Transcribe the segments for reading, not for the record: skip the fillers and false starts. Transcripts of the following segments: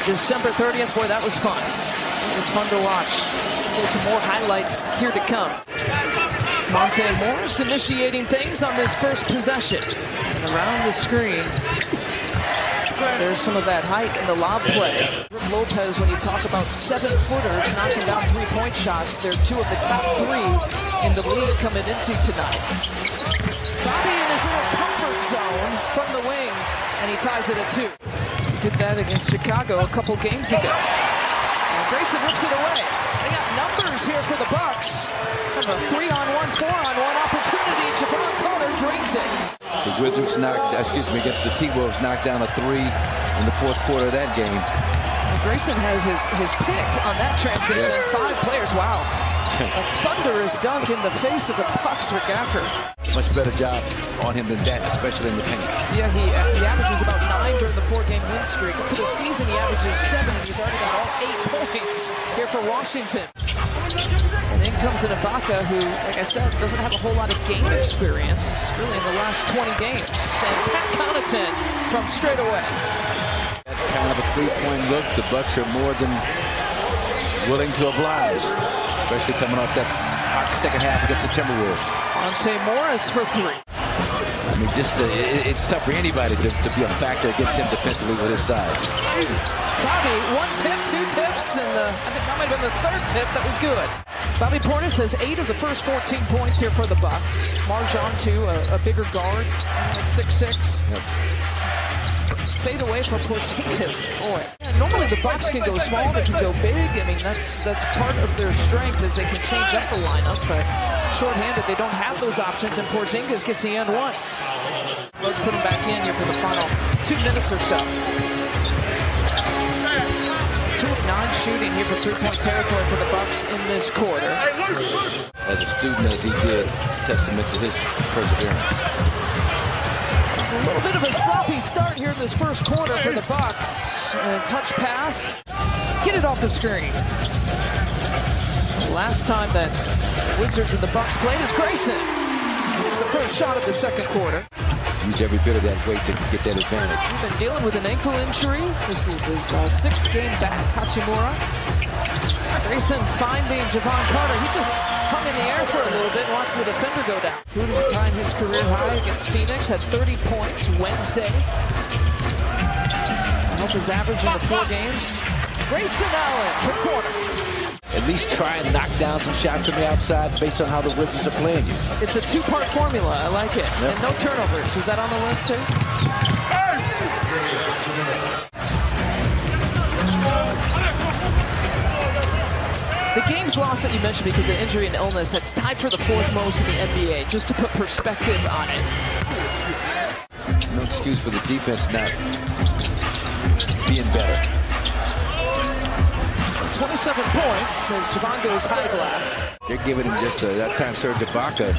December 30th. Boy, that was fun. It was fun to watch. Get some more highlights here to come. Monte Morris initiating things on this first possession. And around the screen, there's some of that height in the lob play. Lopez, when you talk about 7-footers knocking down three-point shots, they're two of the top 3 in the league coming into tonight. Bobby in his little comfort zone from the wing, and he ties it at 2. He did that against Chicago a couple games ago. And Grayson rips it away. They got numbers here for the Bucks. Kind of a 3-on-1, 4-on-1 opportunity. Javon Carter drains it. The Wizards against the T-Wolves knocked down a 3 in the fourth quarter of that game. And Grayson has his pick on that transition. 5 players, wow. A thunderous dunk in the face of the Bucks for Gafford. Much better job on him than that, especially in the paint. Yeah, he averages about 9 during the 4-game win streak. For the season, he averages 7. He's already got all 8 points here for Washington. And in comes an Ibaka who, like I said, doesn't have a whole lot of game experience, really, in the last 20 games. And Pat Connaughton from straight away. That's kind of a 3-point look. The Bucks are more than willing to oblige, especially coming off that hot second half against the Timberwolves. Monte Morris for 3. I mean, it's tough for anybody to be a factor against him defensively with his size. Bobby, 1 tip, 2 tips, and I think that might have been the 3rd tip that was good. Bobby Portis has 8 of the first 14 points here for the Bucks. Marjon, too, a bigger guard at 6'6". Yep. Fade away from Porzingis. Boy, yeah, normally the Bucks can go small, they can go big. I mean, that's part of their strength is they can change up the lineup, but short-handed, they don't have those options, and Porzingis gets the end one. Let's put him back in here for the final 2 minutes or so. 2 of 9 shooting here for 3-point territory for the Bucks in this quarter. As a student as he did, testament to his perseverance. It's a little bit of a sloppy start here in this first quarter for the Bucks. Touch pass. Get it off the screen. Last time that Wizards and the Bucks played is Grayson. It's the first shot of the second quarter. Use every bit of that weight to get that advantage. He's been dealing with an ankle injury. This is his 6th game back, Hachimura. Grayson finding Javon Carter. He just hung in the air for a little bit and watched the defender go down. Rudy tying his career high against Phoenix, had 30 points Wednesday. I hope his average in the 4 games. Grayson Allen for quarter. At least try and knock down some shots from the outside based on how the Wizards are playing you. It's a 2-part formula. I like it. Yep. And no turnovers. Was that on the list too? The games lost that you mentioned because of injury and illness, that's tied for the 4th most in the NBA, just to put perspective on it. No excuse for the defense not being better. 27 points as Javon goes high glass. They're giving him just that time Serge Ibaka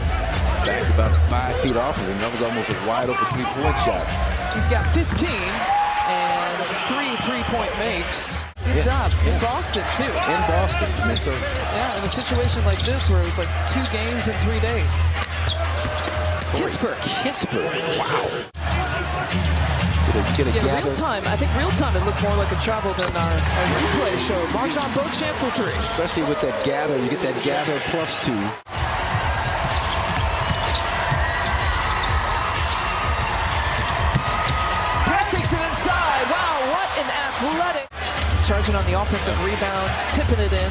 back about 5 feet off of him. That was almost a wide open 3-point shot. He's got 15 and 3 3-point makes. Good job. In Boston, too. In Boston. Yeah, in a situation like this where it was like 2 games in 3 days. Kispert. Wow. Real time. I think real time it looked more like a travel than our replay showed. Marjon Beauchamp for 3. Especially with that gather. You get that gather +2. Pat takes it inside. Wow, what an athletic. Charging on the offensive rebound, tipping it in.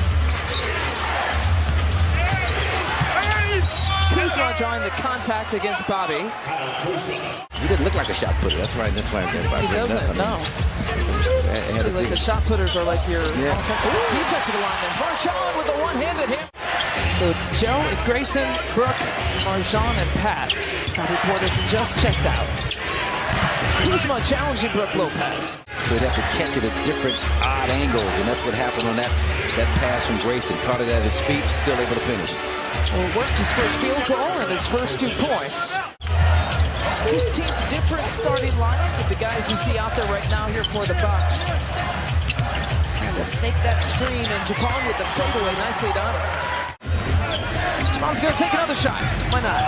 Kuzma drawing the contact against Bobby. He didn't look like a shot putter. That's right. He doesn't, no. Like the shot putters are like your defensive linemen. Marjon with a one-handed hit. So it's Joe, Grayson, Brooke, Marjon, and Pat. Bobby Portis just checked out. Kuzma challenging Brooke Lopez. So he'd have to catch it at different odd angles, and that's what happened on that pass from Grayson. Caught it at his feet, still able to finish. Well, worked his first field goal and his first 2 points. 15 different starting lineup with the guys you see out there right now here for the Bucks. Trying to snake that screen, and Javon with the fadeaway, nicely done. Javon's going to take another shot. Why not?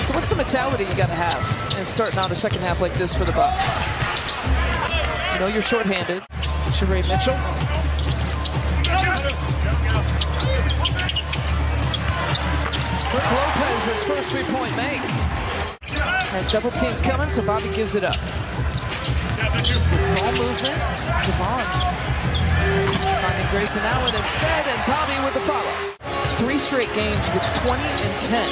So what's the mentality you got to have in starting out a second half like this for the Bucks? You know you're shorthanded. Sheree Mitchell. Brooke Lopez, his first three-point make. And double team coming, so Bobby gives it up. Ball movement. Javon finding Grayson Allen instead, and Bobby with the follow. 3 straight games with 20 and 10.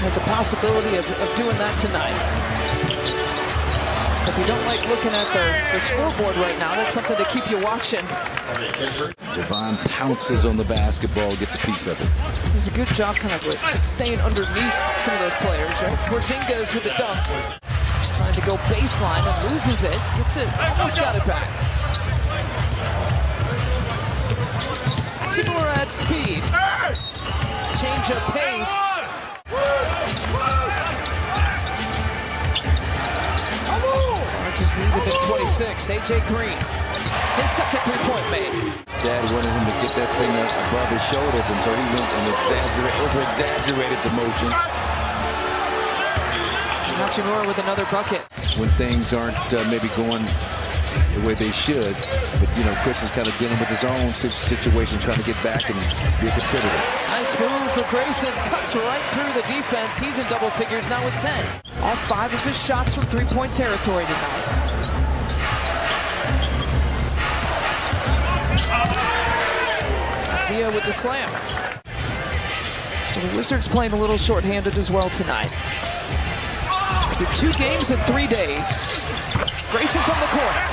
Has a possibility of doing that tonight. If you don't like looking at the scoreboard right now, that's something to keep you watching. Javon pounces on the basketball, gets a piece of it. Does a good job kind of staying underneath some of those players, right? Porzingis with the dunk. Trying to go baseline and loses it. Gets it, almost got it back. Timur at speed. Change of pace. Marcus lead within 26. AJ Green. His second three-point made. Dad wanted him to get that thing above his shoulders, and so he went and over-exaggerated the motion. Hachimura with another bucket. When things aren't maybe going the way they should, but Chris is kind of dealing with his own situation, trying to get back and be a contributor. Nice move for Grayson, cuts right through the defense. He's in double figures now with 10. All 5 of his shots from three-point territory tonight. Dia with the slam. So the Wizards playing a little short-handed as well tonight. After 2 games in 3 days. Grayson from the corner.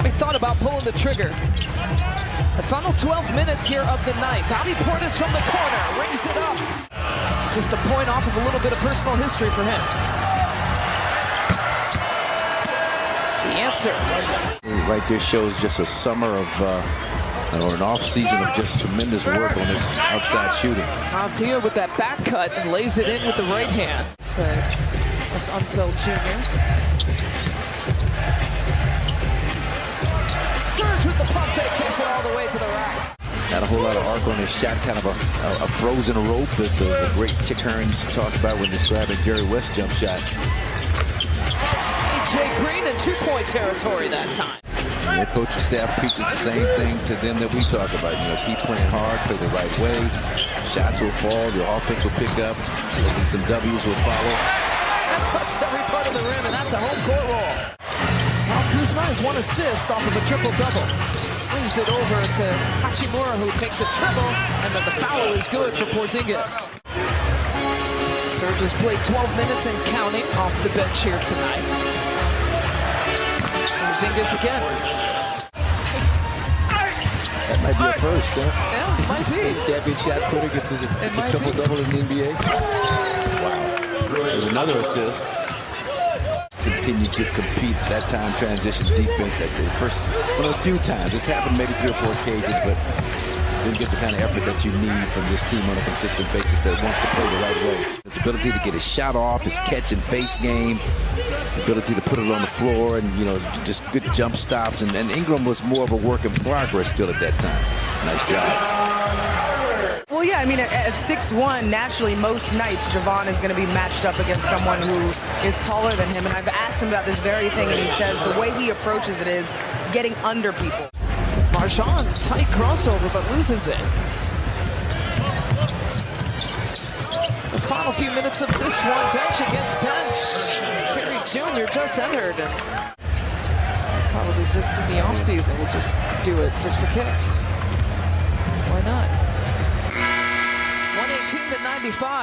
We thought about pulling the trigger. The final 12 minutes here of the night. Bobby Portis from the corner, rings it up. Just a point off of a little bit of personal history for him. The answer. Right there shows just a summer of, or an off season of just tremendous work on his outside shooting. Dia with that back cut and lays it in with the right hand. So that's Unseld Jr. Surge with the pump fake, takes it all the way to the rack. Not a whole lot of arc on his shot, kind of a frozen rope, as the great Chick Hearn used to talk about when describing Jerry West's jump shot. AJ Green in 2-point territory that time. And their coaching staff preaches the same thing to them that we talk about. Keep playing hard, play the right way. Shots will fall, your offense will pick up, some W's will follow. That touched every part of the rim, and that's a home court roll. Kyle Kuzma has 1 assist off of a triple-double. Slings it over to Hachimura, who takes a triple, and then the foul is good for Porzingis. Serge has played 12 minutes and counting off the bench here tonight. Porzingis again. That might be a first, huh? Yeah, it might be. Champion shot putter gets a triple-double in the NBA. Wow. There's another assist. Continue to compete that time transition defense. That first, a few times. It's happened maybe 3 or 4 occasions, but didn't get the kind of effort that you need from this team on a consistent basis that wants to play the right way. His ability to get his shot off, his catch and face game, the ability to put it on the floor, and just good jump stops. And Ingram was more of a work in progress still at that time. Nice job. Well, yeah, I mean, at 6'1", naturally, most nights, Javon is going to be matched up against someone who is taller than him. And I've asked him about this very thing, and he says the way he approaches it is getting under people. Marchand, tight crossover, but loses it. The final few minutes of this one, bench against bench. Kerry Jr. just entered, and probably just in the offseason, we'll just do it just for kicks. Why not? 118 to 95.